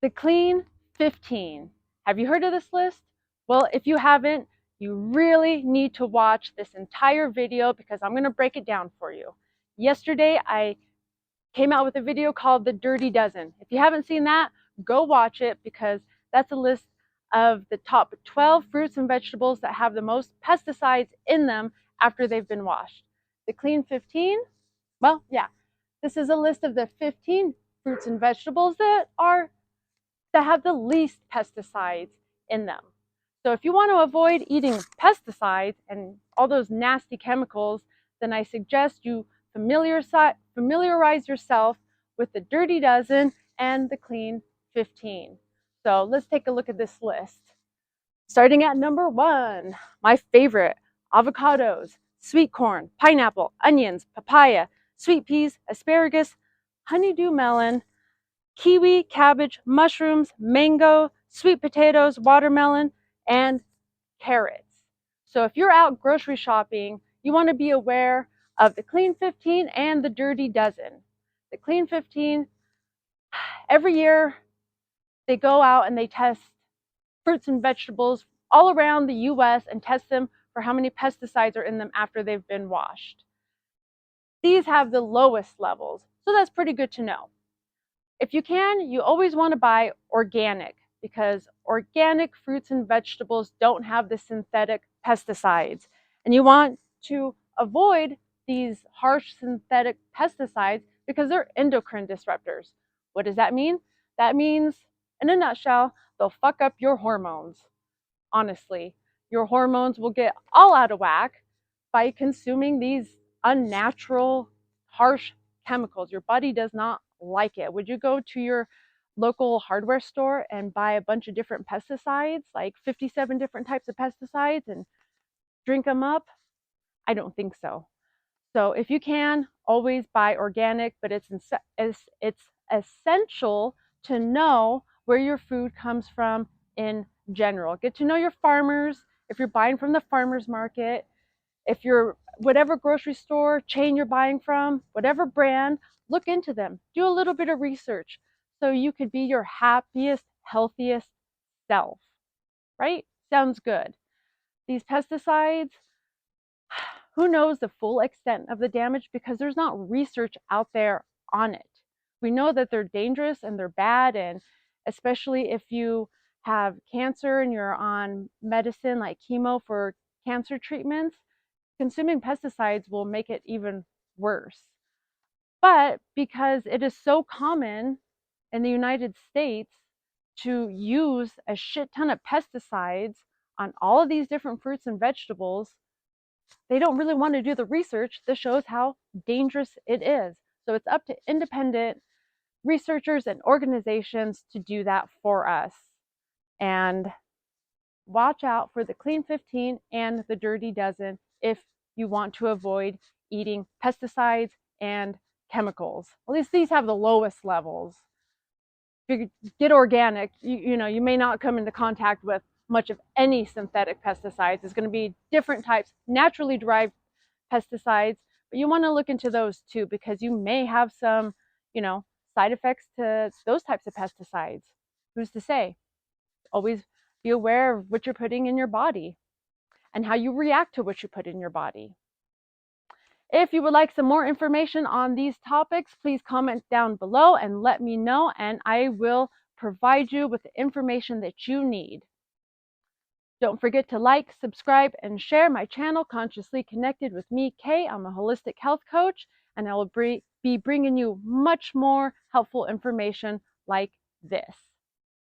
The Clean 15. Have you heard of this list? Well, if you haven't, you really need to watch this entire video because I'm going to break it down for you. Yesterday, I came out with a video called The Dirty Dozen. If you haven't seen that, go watch it because that's a list of the top 12 fruits and vegetables that have the most pesticides in them after they've been washed. The Clean 15, well, yeah, this is a list of the 15 fruits and vegetables that have the least pesticides in them. So if you want to avoid eating pesticides and all those nasty chemicals, then I suggest you familiarize yourself with the Dirty Dozen and the Clean 15. So let's take a look at this list. Starting at number 1, my favorite, avocados, sweet corn, pineapple, onions, papaya, sweet peas, asparagus, honeydew melon, kiwi, cabbage, mushrooms, mango, sweet potatoes, watermelon, and carrots. So if you're out grocery shopping, you want to be aware of the Clean 15 and the Dirty Dozen. The Clean 15, every year they go out and they test fruits and vegetables all around the US and test them for how many pesticides are in them after they've been washed. These have the lowest levels, so that's pretty good to know. If you can, you always want to buy organic because organic fruits and vegetables don't have the synthetic pesticides. And you want to avoid these harsh synthetic pesticides because they're endocrine disruptors. What does that mean? That means, in a nutshell, they'll fuck up your hormones. Honestly, your hormones will get all out of whack by consuming these unnatural, harsh chemicals. Your body does not like it. Would you go to your local hardware store and buy a bunch of different pesticides, like 57 different types of pesticides, and drink them up? I don't think so. So if you can, always buy organic, but it's essential to know where your food comes from in general. Get to know your farmers. If you're buying from the farmers market, if you're whatever grocery store chain you're buying from, whatever brand, look into them. Do a little bit of research so you could be your happiest, healthiest self, right? Sounds good. These pesticides, who knows the full extent of the damage because there's not research out there on it. We know that they're dangerous and they're bad, and especially if you have cancer and you're on medicine like chemo for cancer treatments, consuming pesticides will make it even worse. But because it is so common in the United States to use a shit ton of pesticides on all of these different fruits and vegetables, they don't really want to do the research that shows how dangerous it is. So it's up to independent researchers and organizations to do that for us. And watch out for the Clean 15 and the Dirty Dozen if you want to avoid eating pesticides and chemicals. At least these have the lowest levels. If you get organic, you may not come into contact with much of any synthetic pesticides. It's going to be different types, naturally derived pesticides, but you want to look into those too because you may have some, side effects to those types of pesticides. Who's to say? Always be aware of what you're putting in your body and how you react to what you put in your body. If you would like some more information on these topics, please comment down below and let me know, and I will provide you with the information that you need. Don't forget to like, subscribe, and share my channel, Consciously Connected with me, Kay. I'm a holistic health coach, and I will be bringing you much more helpful information like this.